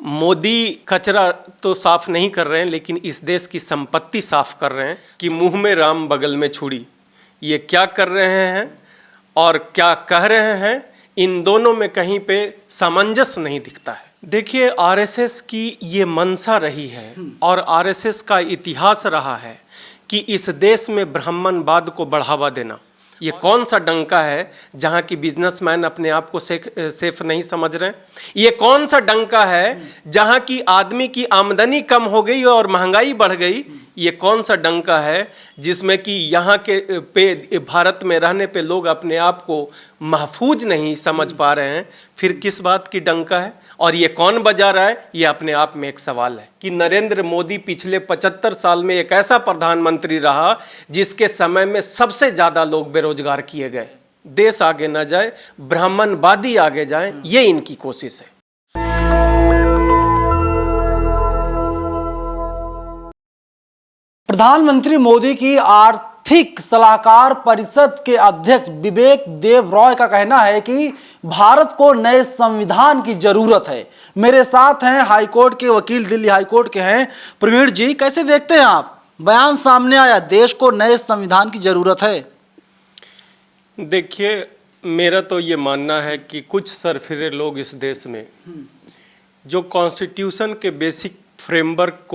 मोदी कचरा तो साफ नहीं कर रहे हैं, लेकिन इस देश की संपत्ति साफ कर रहे हैं कि मुंह में राम बगल में छुरी। ये क्या कर रहे हैं और क्या कह रहे हैं, इन दोनों में कहीं पे सामंजस्य नहीं दिखता है। देखिए, आरएसएस की ये मंशा रही है और आरएसएस का इतिहास रहा है कि इस देश में ब्राह्मणवाद को बढ़ावा देना। ये कौन सा डंका है जहाँ की बिजनेसमैन अपने आप को सेफ नहीं समझ रहे हैं? ये कौन सा डंका है जहाँ की आदमी की आमदनी कम हो गई और महंगाई बढ़ गई? ये कौन सा डंका है जिसमें कि यहाँ के पे भारत में रहने पे लोग अपने आप को महफूज नहीं समझ पा रहे हैं? फिर किस बात की डंका है और ये कौन बजा रहा है? ये अपने आप में एक सवाल है कि नरेंद्र मोदी पिछले 75 साल में एक ऐसा प्रधानमंत्री रहा जिसके समय में सबसे ज़्यादा लोग बेरोजगार किए गए। देश आगे न जाए, ब्राह्मणवादी आगे जाए, ये इनकी कोशिश है। प्रधानमंत्री मोदी की आर्थिक सलाहकार परिषद के अध्यक्ष विवेक देव रॉय का कहना है कि भारत को नए संविधान की जरूरत है। मेरे साथ हैं हाईकोर्ट के वकील, दिल्ली हाईकोर्ट के हैं प्रवीण जी। कैसे देखते हैं आप? बयान सामने आया, देश को नए संविधान की जरूरत है। देखिए, मेरा तो ये मानना है कि कुछ सरफिरे लोग इस देश में जो कॉन्स्टिट्यूशन के बेसिक फ्रेमवर्क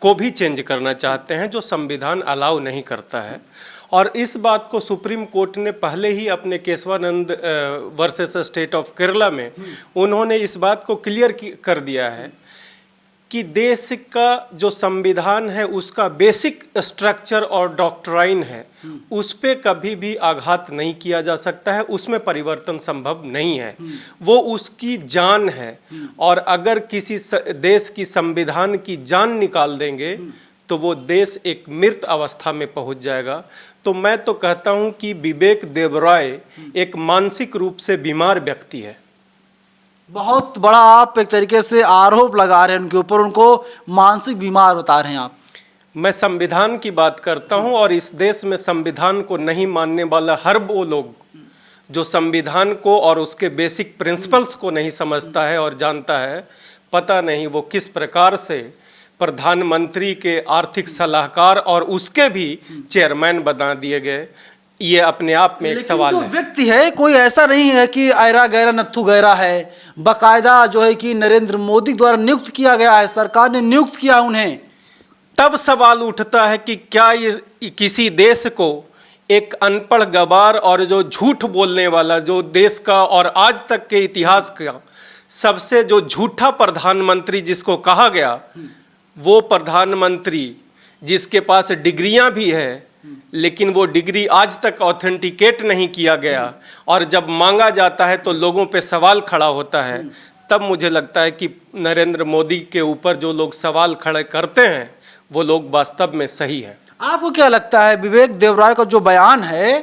को भी चेंज करना चाहते हैं, जो संविधान अलाउ नहीं करता है। और इस बात को सुप्रीम कोर्ट ने पहले ही अपने Kesavananda versus state of Kerala में उन्होंने इस बात को क्लियर कर दिया है कि देश का जो संविधान है उसका बेसिक स्ट्रक्चर और डॉक्ट्राइन है, उस पे कभी भी आघात नहीं किया जा सकता है, उसमें परिवर्तन संभव नहीं है। वो उसकी जान है और अगर किसी देश की संविधान की जान निकाल देंगे तो वो देश एक मृत अवस्था में पहुंच जाएगा। तो मैं तो कहता हूं कि विवेक देवराय एक मानसिक रूप से बीमार व्यक्ति है। बहुत बड़ा आप एक तरीके से आरोप लगा रहे हैं उनके ऊपर, उनको मानसिक बीमार बता रहे हैं आप। मैं संविधान की बात करता हूं और इस देश में संविधान को नहीं मानने वाला हर वो लोग जो संविधान को और उसके बेसिक प्रिंसिपल्स को नहीं समझता है और जानता है, पता नहीं वो किस प्रकार से प्रधानमंत्री के आर्थिक सलाहकार और उसके भी चेयरमैन बना दिए गए। ये अपने आप में एक सवाल है। व्यक्ति है, कोई ऐसा नहीं है कि ऐरा गैरा नत्थु गैरा है, बाकायदा जो है कि नरेंद्र मोदी द्वारा नियुक्त किया गया है, सरकार ने नियुक्त किया उन्हें। तब सवाल उठता है कि क्या ये किसी देश को एक अनपढ़ गवार और जो झूठ बोलने वाला, जो देश का और आज तक के इतिहास का सबसे जो झूठा प्रधानमंत्री जिसको कहा गया, वो प्रधानमंत्री जिसके पास डिग्रियां भी है लेकिन वो डिग्री आज तक ऑथेंटिकेट नहीं किया गया और जब मांगा जाता है तो लोगों पे सवाल खड़ा होता है, तब मुझे लगता है कि नरेंद्र मोदी के ऊपर जो लोग सवाल खड़े करते हैं वो लोग वास्तव में सही है। आपको क्या लगता है विवेक देवराय का जो बयान है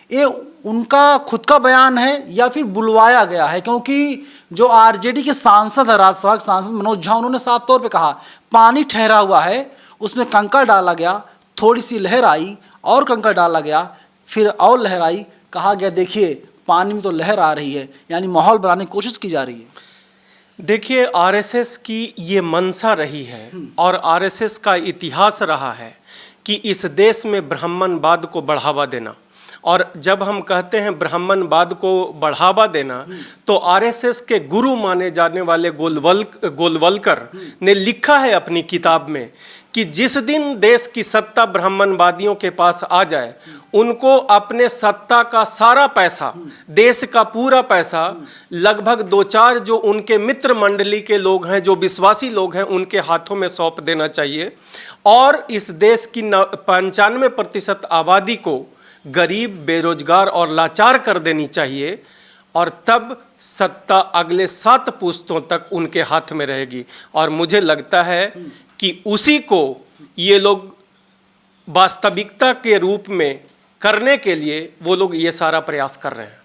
ये उनका खुद का बयान है या फिर बुलवाया गया है? क्योंकि जो आरजेडी के सांसद है, राज्यसभा के सांसद मनोज झा, उन्होंने साफ तौर पे कहा पानी ठहरा हुआ है, उसमें कंकड़ डाला गया, थोड़ी सी लहर आई और कंकड़ डाला गया, फिर और लहर आई, कहा गया देखिए पानी में तो लहर आ रही है, यानी माहौल बनाने की कोशिश की जा रही है। देखिए, आरएसएस की ये मंशा रही है और आरएसएस का इतिहास रहा है कि इस देश में ब्राह्मणवाद को बढ़ावा देना। और जब हम कहते हैं ब्राह्मणवाद को बढ़ावा देना तो आरएसएस के गुरु माने जाने वाले गोलवलकर ने लिखा है अपनी किताब में कि जिस दिन देश की सत्ता ब्राह्मणवादियों के पास आ जाए, उनको अपने सत्ता का सारा पैसा, देश का पूरा पैसा, लगभग 2-4 जो उनके मित्र मंडली के लोग हैं, जो विश्वासी लोग हैं, उनके हाथों में सौंप देना चाहिए और इस देश की 95% आबादी को गरीब, बेरोजगार और लाचार कर देनी चाहिए और तब सत्ता अगले 7 पुश्तों तक उनके हाथ में रहेगी। और मुझे लगता है कि उसी को ये लोग वास्तविकता के रूप में करने के लिए वो लोग ये सारा प्रयास कर रहे हैं।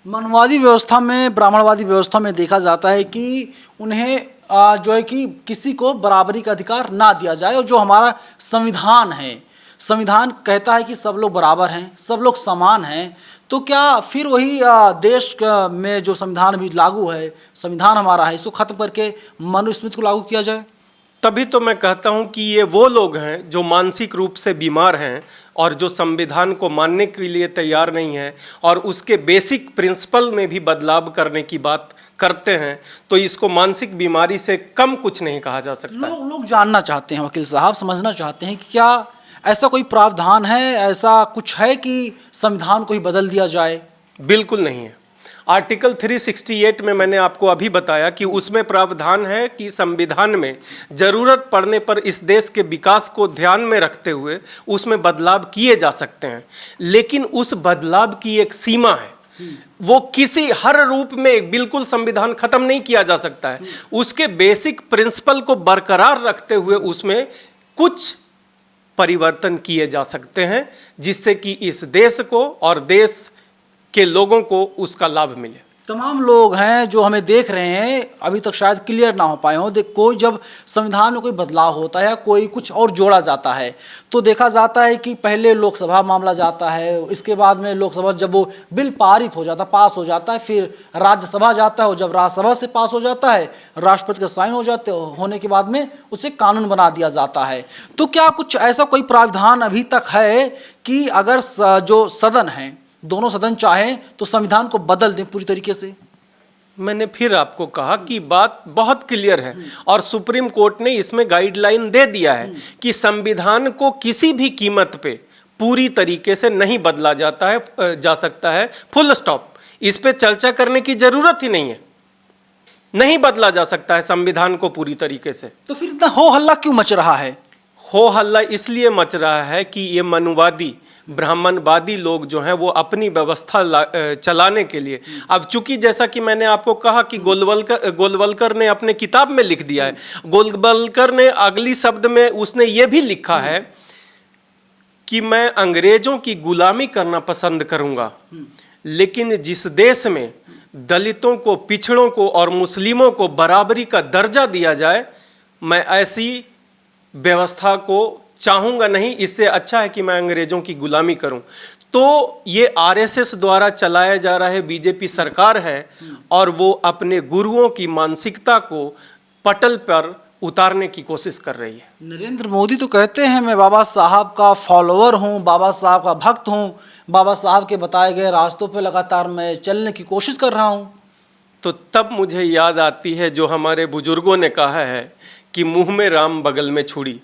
मनवादी व्यवस्था में, ब्राह्मणवादी व्यवस्था में देखा जाता है कि उन्हें जो है कि किसी को बराबरी का अधिकार ना दिया जाए और जो हमारा संविधान है, संविधान कहता है कि सब लोग बराबर हैं, सब लोग समान हैं, तो क्या फिर वही देश में जो संविधान भी लागू है, संविधान हमारा है, इसको खत्म करके मनुस्मृति को लागू किया जाए? तभी तो मैं कहता हूं कि ये वो लोग हैं जो मानसिक रूप से बीमार हैं और जो संविधान को मानने के लिए तैयार नहीं है और उसके बेसिक प्रिंसिपल में भी बदलाव करने की बात करते हैं, तो इसको मानसिक बीमारी से कम कुछ नहीं कहा जा सकता। लोग जानना चाहते हैं, वकील साहब समझना चाहते हैं कि क्या ऐसा कोई प्रावधान है, ऐसा कुछ है कि संविधान को ही बदल दिया जाए? बिल्कुल नहीं है। आर्टिकल 368 में मैंने आपको अभी बताया कि उसमें प्रावधान है कि संविधान में जरूरत पड़ने पर इस देश के विकास को ध्यान में रखते हुए उसमें बदलाव किए जा सकते हैं, लेकिन उस बदलाव की एक सीमा है। वो किसी हर रूप में बिल्कुल संविधान खत्म नहीं किया जा सकता है। उसके बेसिक प्रिंसिपल को बरकरार रखते हुए उसमें कुछ परिवर्तन किए जा सकते हैं, जिससे कि इस देश को और देश के लोगों को उसका लाभ मिले। तमाम लोग हैं जो हमें देख रहे हैं, अभी तक शायद क्लियर ना हो पाए हों। कोई जब संविधान में कोई बदलाव होता है, कोई कुछ और जोड़ा जाता है, तो देखा जाता है कि पहले लोकसभा मामला जाता है, इसके बाद में लोकसभा जब वो बिल पारित हो जाता, पास हो जाता है, फिर राज्यसभा जाता है और जब राज्यसभा से पास हो जाता है, राष्ट्रपति का साइन हो जाते होने के बाद में उसे कानून बना दिया जाता है। तो क्या कुछ ऐसा कोई प्रावधान अभी तक है कि अगर जो सदन है, दोनों सदन चाहें तो संविधान को बदल दें पूरी तरीके से? मैंने फिर आपको कहा कि बात बहुत क्लियर है और सुप्रीम कोर्ट ने इसमें गाइडलाइन दे दिया है कि संविधान को किसी भी कीमत पे पूरी तरीके से नहीं बदला जा सकता है, फुल स्टॉप। इस पे चर्चा करने की जरूरत ही नहीं है। नहीं बदला जा सकता है संविधान को पूरी तरीके से। तो फिर इतना हो हल्ला क्यों मच रहा है? हो हल्ला इसलिए मच रहा है कि ये मनुवादी ब्राह्मणवादी लोग जो हैं वो अपनी व्यवस्था चलाने के लिए, अब चूंकि जैसा कि मैंने आपको कहा कि गोलवलकर ने अपने किताब में लिख दिया है, गोलवलकर ने अगली शब्द में उसने ये भी लिखा है कि मैं अंग्रेजों की गुलामी करना पसंद करूंगा, लेकिन जिस देश में दलितों को, पिछड़ों को और मुस्लिमों को बराबरी का दर्जा दिया जाए, मैं ऐसी व्यवस्था को चाहूंगा नहीं। इससे अच्छा है कि मैं अंग्रेजों की गुलामी करूं। तो ये आरएसएस द्वारा चलाया जा रहा है, बीजेपी सरकार है और वो अपने गुरुओं की मानसिकता को पटल पर उतारने की कोशिश कर रही है। नरेंद्र मोदी तो कहते हैं मैं बाबा साहब का फॉलोअर हूं, बाबा साहब का भक्त हूं, बाबा साहब के बताए गए रास्तों पे लगातार मैं चलने की कोशिश कर रहा हूं। तो तब मुझे याद आती है जो हमारे बुजुर्गों ने कहा है कि मुंह में राम बगल में छुरी।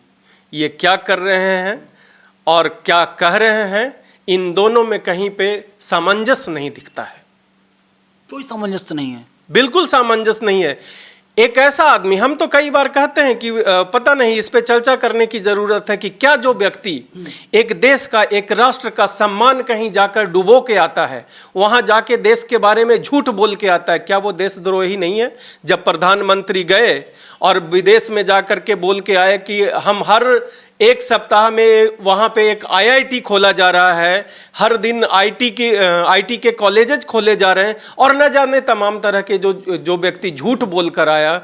ये क्या कर रहे हैं और क्या कह रहे हैं, इन दोनों में कहीं पे सामंजस्य नहीं दिखता है। कोई सामंजस्य नहीं है, बिल्कुल सामंजस्य नहीं है। एक ऐसा आदमी, हम तो कई बार कहते हैं कि पता नहीं, इस पे चर्चा करने की जरूरत है कि क्या जो व्यक्ति एक देश का, एक राष्ट्र का सम्मान कहीं जाकर डुबो के आता है, वहां जाके देश के बारे में झूठ बोल के आता है, क्या वो देशद्रोही नहीं है? जब प्रधानमंत्री गए और विदेश में जाकर के बोल के आए कि हम हर एक सप्ताह में वहाँ पे एक आईआईटी खोला जा रहा है, हर दिन आईटी के कॉलेजेस खोले जा रहे हैं, और न जाने तमाम तरह के जो व्यक्ति झूठ बोल कर आया,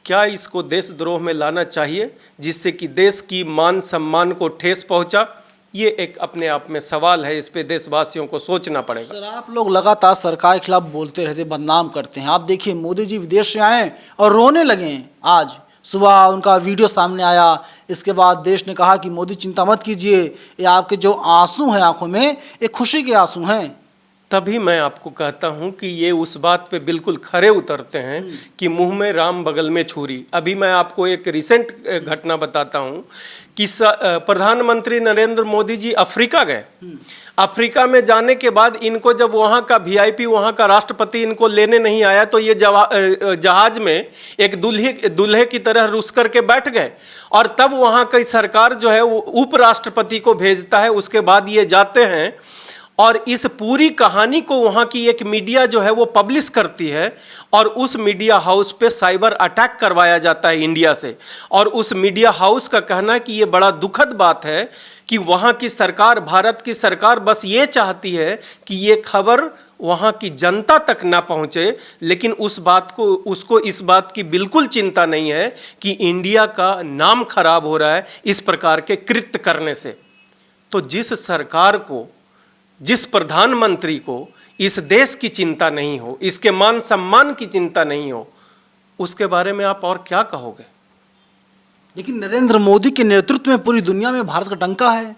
क्या इसको देशद्रोह में लाना चाहिए जिससे कि देश की मान सम्मान को ठेस पहुंचा? ये एक अपने आप में सवाल है, इस पे देशवासियों को सोचना पड़ेगा। सर, आप लोग लगातार सरकार के खिलाफ बोलते रहते, बदनाम करते हैं। आप देखिए मोदी जी विदेश से आए और रोने लगे हैं। आज सुबह उनका वीडियो सामने आया, इसके बाद देश ने कहा कि मोदी चिंता मत कीजिए, ये आपके जो आंसू हैं आंखों में, ये खुशी के आंसू हैं। तभी मैं आपको कहता हूं कि ये उस बात पे बिल्कुल खरे उतरते हैं कि मुंह में राम बगल में छुरी। अभी मैं आपको एक रिसेंट घटना बताता हूं कि प्रधानमंत्री नरेंद्र मोदी जी अफ्रीका गए। अफ्रीका में जाने के बाद इनको जब वहाँ का वीआईपी, वहाँ का राष्ट्रपति इनको लेने नहीं आया, तो ये जहाज में एक दूल्हे की तरह रुस करके बैठ गए। और तब वहाँ की सरकार जो है वो उपराष्ट्रपति को भेजता है। उसके बाद ये जाते हैं और इस पूरी कहानी को वहाँ की एक मीडिया जो है वो पब्लिश करती है, और उस मीडिया हाउस पे साइबर अटैक करवाया जाता है इंडिया से। और उस मीडिया हाउस का कहना है कि ये बड़ा दुखद बात है कि वहाँ की सरकार, भारत की सरकार बस ये चाहती है कि ये खबर वहाँ की जनता तक ना पहुँचे, लेकिन उसको इस बात की बिल्कुल चिंता नहीं है कि इंडिया का नाम खराब हो रहा है इस प्रकार के कृत्य करने से। तो जिस सरकार को जिस प्रधानमंत्री को इस देश की चिंता नहीं हो, इसके मान सम्मान की चिंता नहीं हो, उसके बारे में आप और क्या कहोगे? लेकिन नरेंद्र मोदी के नेतृत्व में पूरी दुनिया में भारत का डंका है।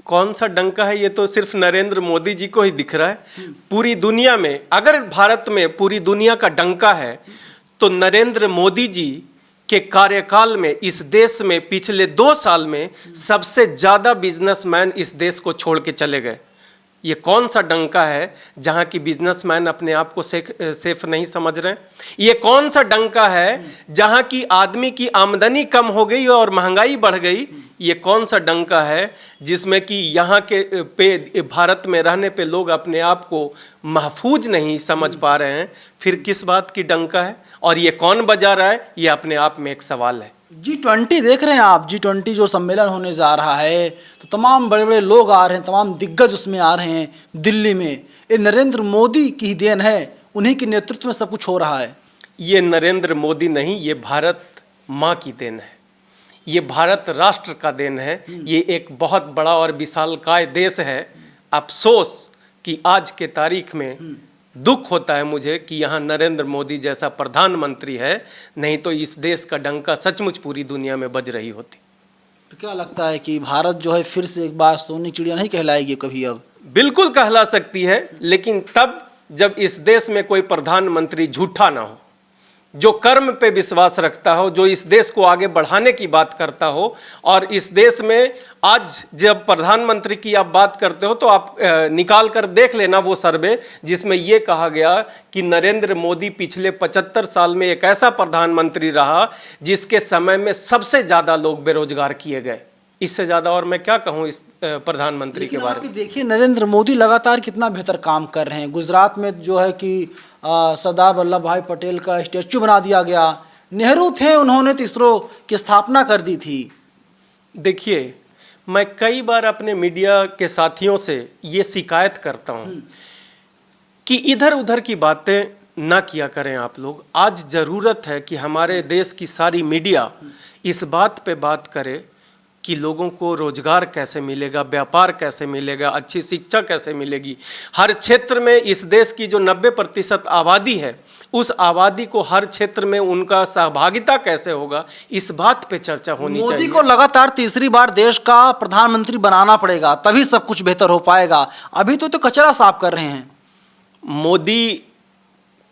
कौन सा डंका है? ये तो सिर्फ नरेंद्र मोदी जी को ही दिख रहा है। पूरी दुनिया में, अगर भारत में पूरी दुनिया का डंका है तो नरेंद्र मोदी जी के कार्यकाल में इस देश में पिछले 2 साल में सबसे ज्यादा बिजनेसमैन इस देश को छोड़ के चले गए। ये कौन सा डंका है जहां की बिजनेसमैन अपने आप को सेफ नहीं समझ रहे हैं? ये कौन सा डंका है जहां की आदमी की आमदनी कम हो गई और महंगाई बढ़ गई? ये कौन सा डंका है जिसमें कि यहाँ के पे भारत में रहने पे लोग अपने आप को महफूज नहीं समझ पा रहे हैं? फिर किस बात की डंका है और ये कौन बजा रहा है? ये अपने आप में एक सवाल है। G20 देख रहे हैं आप, G20 जो सम्मेलन होने जा रहा है, तो तमाम बड़े बड़े लोग आ रहे हैं, तमाम दिग्गज उसमें आ रहे हैं दिल्ली में। ये नरेंद्र मोदी की देन है, उन्हीं के नेतृत्व में सब कुछ हो रहा है। ये नरेंद्र मोदी नहीं, ये भारत माँ की देन है, ये भारत राष्ट्र का देन है। ये एक बहुत बड़ा और विशालकाय देश है। अफसोस कि आज के तारीख में दुख होता है मुझे कि यहाँ नरेंद्र मोदी जैसा प्रधानमंत्री है, नहीं तो इस देश का डंका सचमुच पूरी दुनिया में बज रही होती। तो क्या लगता है कि भारत जो है फिर से एक बार सोनी चिड़िया नहीं कहलाएगी कभी अब? बिल्कुल कहला सकती है, लेकिन तब जब इस देश में कोई प्रधानमंत्री झूठा ना हो, जो कर्म पे विश्वास रखता हो, जो इस देश को आगे बढ़ाने की बात करता हो। और इस देश में आज जब प्रधानमंत्री की आप बात करते हो तो आप निकाल कर देख लेना वो सर्वे जिसमें ये कहा गया कि नरेंद्र मोदी पिछले 75 साल में एक ऐसा प्रधानमंत्री रहा जिसके समय में सबसे ज़्यादा लोग बेरोजगार किए गए। इससे ज़्यादा और मैं क्या कहूँ इस प्रधानमंत्री के बारे में? देखिए नरेंद्र मोदी लगातार कितना बेहतर काम कर रहे हैं। गुजरात में जो है कि सरदार वल्लभ भाई पटेल का स्टैचू बना दिया गया। नेहरू थे, उन्होंने तो इसरो की स्थापना कर दी थी। देखिए, मैं कई बार अपने मीडिया के साथियों से ये शिकायत करता हूँ कि इधर उधर की बातें ना किया करें आप लोग। आज ज़रूरत है कि हमारे देश की सारी मीडिया इस बात पे बात करे कि लोगों को रोजगार कैसे मिलेगा, व्यापार कैसे मिलेगा, अच्छी शिक्षा कैसे मिलेगी। हर क्षेत्र में इस देश की जो 90% आबादी है, उस आबादी को हर क्षेत्र में उनका सहभागिता कैसे होगा, इस बात पे चर्चा होनी चाहिए। मोदी को लगातार तीसरी बार देश का प्रधानमंत्री बनाना पड़ेगा, तभी सब कुछ बेहतर हो पाएगा। अभी तो कचरा साफ कर रहे हैं। मोदी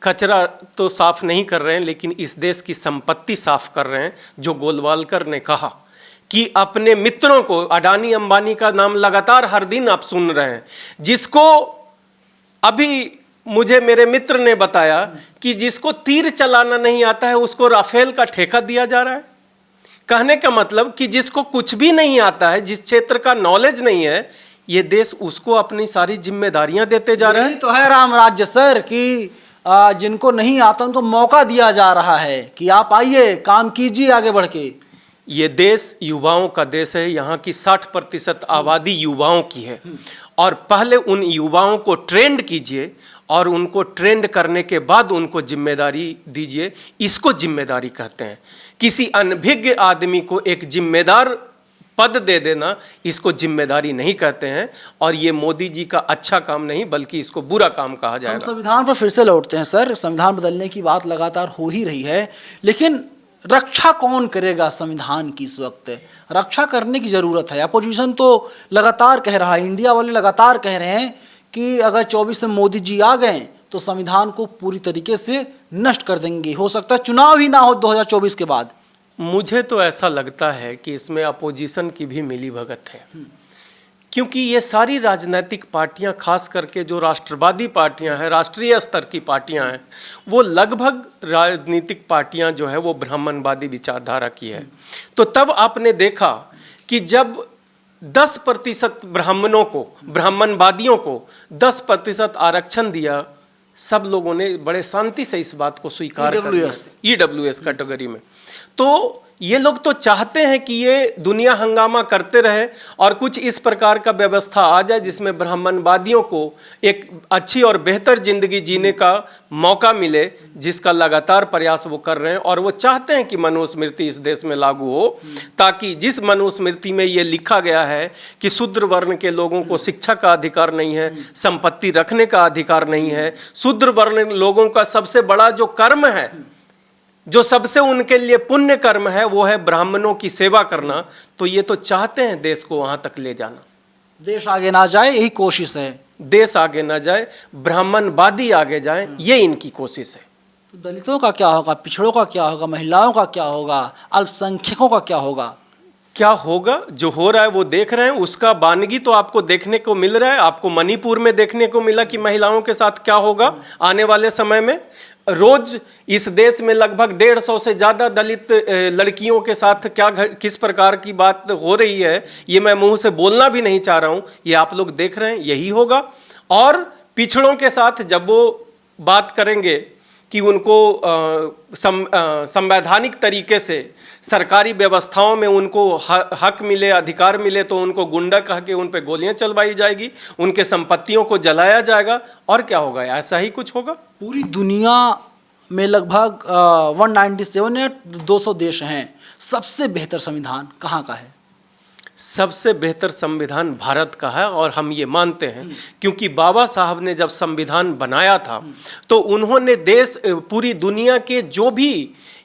कचरा तो साफ नहीं कर रहे हैं, लेकिन इस देश की संपत्ति साफ कर रहे हैं। जो गोलवालकर ने कहा कि अपने मित्रों को, अडानी अंबानी का नाम लगातार हर दिन आप सुन रहे हैं, जिसको अभी मुझे मेरे मित्र ने बताया कि जिसको तीर चलाना नहीं आता है उसको राफेल का ठेका दिया जा रहा है। कहने का मतलब कि जिसको कुछ भी नहीं आता है, जिस क्षेत्र का नॉलेज नहीं है, ये देश उसको अपनी सारी जिम्मेदारियां देते जा रहा है। तो है राम राज्य सर कि जिनको नहीं आता उनको मौका दिया जा रहा है कि आप आइए, काम कीजिए आगे बढ़ के। ये देश युवाओं का देश है। यहाँ की 60% आबादी युवाओं की है और पहले उन युवाओं को ट्रेंड कीजिए और उनको ट्रेंड करने के बाद उनको जिम्मेदारी दीजिए। इसको जिम्मेदारी कहते हैं। किसी अनभिज्ञ आदमी को एक जिम्मेदार पद दे देना, इसको जिम्मेदारी नहीं कहते हैं। और ये मोदी जी का अच्छा काम नहीं बल्कि इसको बुरा काम कहा जाएगा। संविधान पर फिर से लौटते हैं सर। संविधान बदलने की बात लगातार हो ही रही है, लेकिन रक्षा कौन करेगा संविधान की? इस वक्त रक्षा करने की जरूरत है। अपोजिशन तो लगातार कह रहा है, इंडिया वाले लगातार कह रहे हैं कि अगर 24 में मोदी जी आ गए तो संविधान को पूरी तरीके से नष्ट कर देंगे। हो सकता है चुनाव ही ना हो 2024 के बाद। मुझे तो ऐसा लगता है कि इसमें अपोजिशन की भी मिलीभगत है, क्योंकि ये सारी राजनीतिक पार्टियां, खास करके जो राष्ट्रवादी पार्टियां हैं, राष्ट्रीय स्तर की पार्टियां हैं, वो लगभग राजनीतिक पार्टियां जो है वो ब्राह्मणवादी विचारधारा की है। तो तब आपने देखा कि जब 10% ब्राह्मणों को, ब्राह्मणवादियों को 10% आरक्षण दिया, सब लोगों ने बड़े शांति से इस बात को स्वीकार कर लिया। EWS कैटेगरी में। तो ये लोग तो चाहते हैं कि ये दुनिया हंगामा करते रहे और कुछ इस प्रकार का व्यवस्था आ जाए जिसमें ब्राह्मणवादियों को एक अच्छी और बेहतर जिंदगी जीने का मौका मिले, जिसका लगातार प्रयास वो कर रहे हैं। और वो चाहते हैं कि मनुस्मृति इस देश में लागू हो, ताकि जिस मनुस्मृति में ये लिखा गया है कि शूद्र वर्ण के लोगों को शिक्षा का अधिकार नहीं है, संपत्ति रखने का अधिकार नहीं है, शूद्र वर्ण लोगों का सबसे बड़ा जो कर्म है, जो सबसे उनके लिए पुण्य कर्म है, वो है ब्राह्मणों की सेवा करना। तो ये तो चाहते हैं देश को वहां तक ले जाना। देश आगे ना जाए, यही कोशिश है। देश आगे ना जाए, ब्राह्मणवादी आगे जाए, ये इनकी कोशिश है। तो दलितों का क्या होगा, पिछड़ों का क्या होगा, महिलाओं का क्या होगा, अल्पसंख्यकों का क्या होगा? क्या होगा? जो हो रहा है वो देख रहे हैं, उसका बानगी तो आपको देखने को मिल रहा है। आपको मणिपुर में देखने को मिला कि महिलाओं के साथ क्या होगा आने वाले समय में। रोज इस देश में लगभग 150 से ज़्यादा दलित लड़कियों के साथ किस प्रकार की बात हो रही है, ये मैं मुंह से बोलना भी नहीं चाह रहा हूँ, ये आप लोग देख रहे हैं, यही होगा। और पिछड़ों के साथ जब वो बात करेंगे कि उनको संवैधानिक तरीके से सरकारी व्यवस्थाओं में उनको हक मिले, अधिकार मिले, तो उनको गुंडा कह के उन पे गोलियां चलवाई जाएगी, उनके संपत्तियों को जलाया जाएगा। और क्या होगा? ऐसा ही कुछ होगा। पूरी दुनिया में लगभग 197 या 200 देश हैं। सबसे बेहतर संविधान कहाँ का है? सबसे बेहतर संविधान भारत का है, और हम ये मानते हैं क्योंकि बाबा साहब ने जब संविधान बनाया था तो उन्होंने पूरी दुनिया के जो भी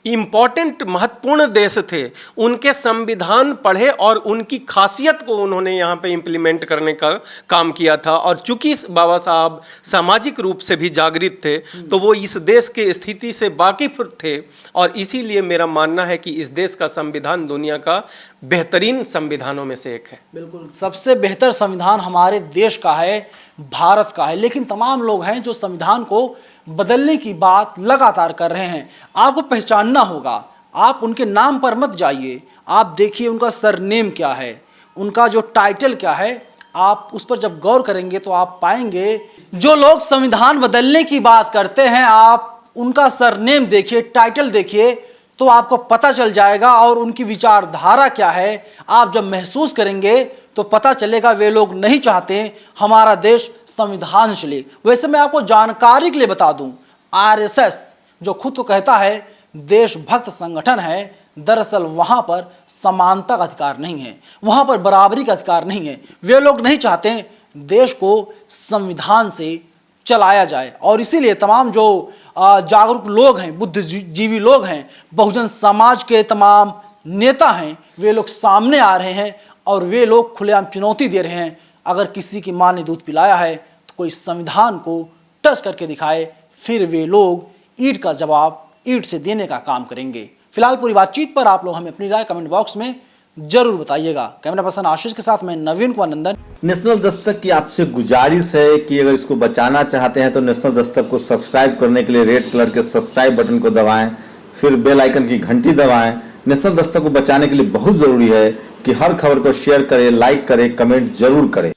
इम्पॉर्टेंट महत्वपूर्ण देश थे उनके संविधान पढ़े और उनकी खासियत को उन्होंने यहाँ पे इम्प्लीमेंट करने का काम किया था। और चूंकि बाबा साहब सामाजिक रूप से भी जागृत थे तो वो इस देश के स्थिति से वाकिफ थे, और इसीलिए मेरा मानना है कि इस देश का संविधान दुनिया का बेहतरीन संविधानों में से एक है। बिल्कुल, सबसे बेहतर संविधान हमारे देश का है, भारत का है। लेकिन तमाम लोग हैं जो संविधान को बदलने की बात लगातार कर रहे हैं। आपको पहचानना होगा, आप उनके नाम पर मत जाइए, आप देखिए उनका सरनेम क्या है, उनका जो टाइटल क्या है। आप उस पर जब गौर करेंगे तो आप पाएंगे जो लोग संविधान बदलने की बात करते हैं, आप उनका सरनेम देखिए, टाइटल देखिए, तो आपको पता चल जाएगा। और उनकी विचारधारा क्या है आप जब महसूस करेंगे तो पता चलेगा वे लोग नहीं चाहते हमारा देश संविधान चले। वैसे मैं आपको जानकारी के लिए बता दूं, आरएसएस जो खुद को कहता है देशभक्त संगठन है, दरअसल वहां पर समानता का अधिकार नहीं है, वहां पर बराबरी का अधिकार नहीं है। वे लोग नहीं चाहते देश को संविधान से चलाया जाए। और इसीलिए तमाम जो जागरूक लोग हैं, बुद्धिजीवी लोग हैं, बहुजन समाज के तमाम नेता हैं, वे लोग सामने आ रहे हैं और वे लोग खुलेआम चुनौती दे रहे हैं। अगर किसी की माँ ने दूध पिलाया है तो कोई संविधान को टच करके दिखाए, फिर वे लोग ईंट का जवाब ईंट से देने का काम करेंगे। फिलहाल पूरी बातचीत पर आप लोग हमें अपनी राय कमेंट बॉक्स में जरूर बताइएगा। कैमरा पर्सन आशीष के साथ मैं नवीन कुमार नंदन। नेशनल दस्तक की आपसे गुजारिश है कि अगर इसको बचाना चाहते हैं तो नेशनल दस्तक को सब्सक्राइब करने के लिए रेड कलर के सब्सक्राइब बटन को दबाएं, फिर बेल आइकन की घंटी दबाएं। नेशनल दस्तक को बचाने के लिए बहुत जरूरी है कि हर खबर को शेयर करें, लाइक करें, कमेंट जरूर करें।